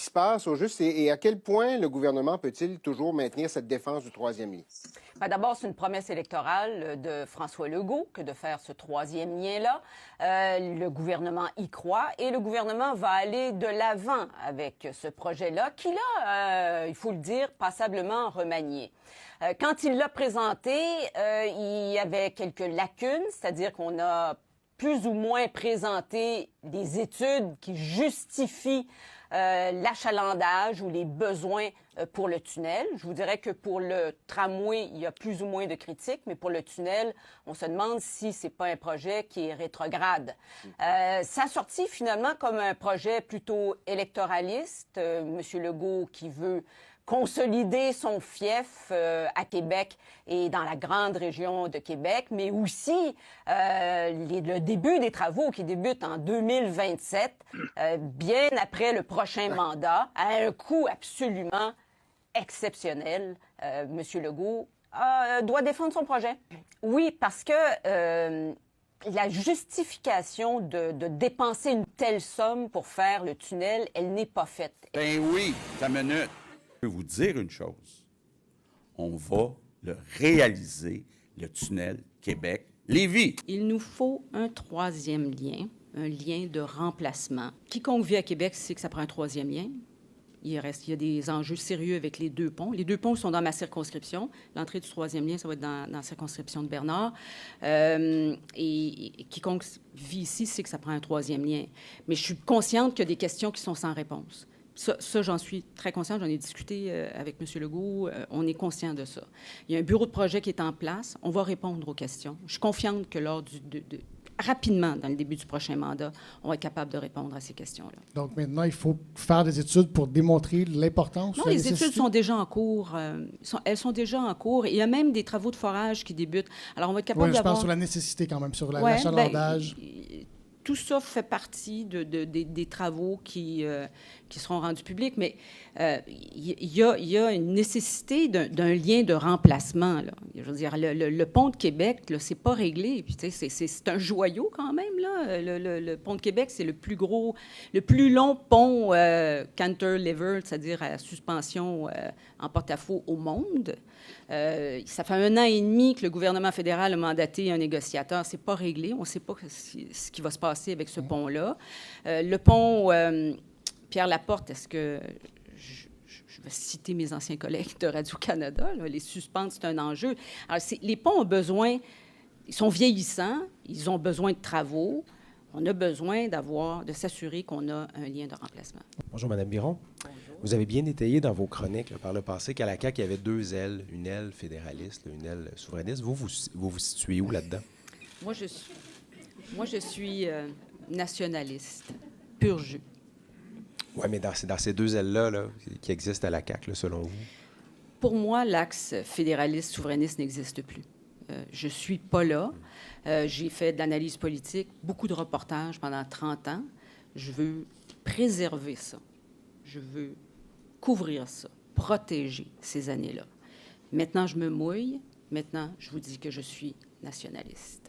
se passe au juste et à quel point le gouvernement peut-il toujours maintenir cette défense du troisième lien? Ben d'abord, c'est une promesse électorale de François Legault que de faire ce troisième lien-là. Le gouvernement y croit et le gouvernement va aller de l'avant avec ce projet-là qui, là, il faut le dire, passablement remanié. Quand il l'a présenté, il y avait quelques lacunes, c'est-à-dire qu'on a plus ou moins présenté des études qui justifient l'achalandage ou les besoins pour le tunnel. Je vous dirais que pour le tramway, il y a plus ou moins de critiques, mais pour le tunnel, on se demande si c'est pas un projet qui est rétrograde. Ça a sorti finalement comme un projet plutôt électoraliste. Monsieur Legault qui veut consolider son fief à Québec et dans la grande région de Québec, mais aussi le début des travaux qui débutent en 2027, bien après le prochain mandat, à un coût absolument exceptionnel. Monsieur Legault doit défendre son projet. Oui, parce que la justification de dépenser une telle somme pour faire le tunnel, elle n'est pas faite. Ben oui, ta minute. Je peux vous dire une chose. On va le réaliser, le tunnel Québec-Lévis. Il nous faut un troisième lien, un lien de remplacement. Quiconque vit à Québec sait que ça prend un troisième lien. Il y a des enjeux sérieux avec les deux ponts. Les deux ponts sont dans ma circonscription. L'entrée du troisième lien, ça va être dans la circonscription de Bernard. Et quiconque vit ici sait que ça prend un troisième lien. Mais je suis consciente qu'il y a des questions qui sont sans réponse. Ça, j'en suis très consciente. J'en ai discuté avec M. Legault. On est conscient de ça. Il y a un bureau de projet qui est en place. On va répondre aux questions. Je suis confiante que rapidement, dans le début du prochain mandat, on va être capable de répondre à ces questions-là. Donc maintenant, il faut faire des études pour démontrer l'importance. Non, les études sont déjà en cours. Elles sont déjà en cours. Il y a même des travaux de forage qui débutent. Alors, on va être capable d'avoir... Je pense sur la nécessité quand même, sur l'achalandage. Tout ça fait partie des travaux qui seront rendus publics, mais il y a une nécessité d'un lien de remplacement. Là. Je veux dire, le pont de Québec, c'est pas réglé. Puis, c'est un joyau quand même. Là. Le pont de Québec, c'est le plus long pont cantilever, c'est-à-dire à suspension en porte-à-faux au monde. Ça fait 1 an et demi que le gouvernement fédéral a mandaté un négociateur. C'est pas réglé. On ne sait pas ce qui va se passer avec ce pont-là. Le pont Pierre Laporte, est-ce que... Je vais citer mes anciens collègues de Radio-Canada. Là, les suspendre, c'est un enjeu. Alors, les ponts ont besoin... Ils sont vieillissants. Ils ont besoin de travaux. On a besoin de s'assurer qu'on a un lien de remplacement. Bonjour, Mme Biron. Bonjour. Vous avez bien étayé dans vos chroniques là, par le passé qu'à la CAQ, il y avait 2 ailes, une aile fédéraliste, une aile souverainiste. Vous vous situez où là-dedans? Moi, je suis nationaliste, pur jus. Oui, mais dans ces 2 ailes-là là, qui existent à la CAQ, là, selon vous? Pour moi, l'axe fédéraliste-souverainiste n'existe plus. Je ne suis pas là. J'ai fait de l'analyse politique, beaucoup de reportages pendant 30 ans. Je veux préserver ça. Je veux couvrir ça, protéger ces années-là. Maintenant, je me mouille. Maintenant, je vous dis que je suis nationaliste.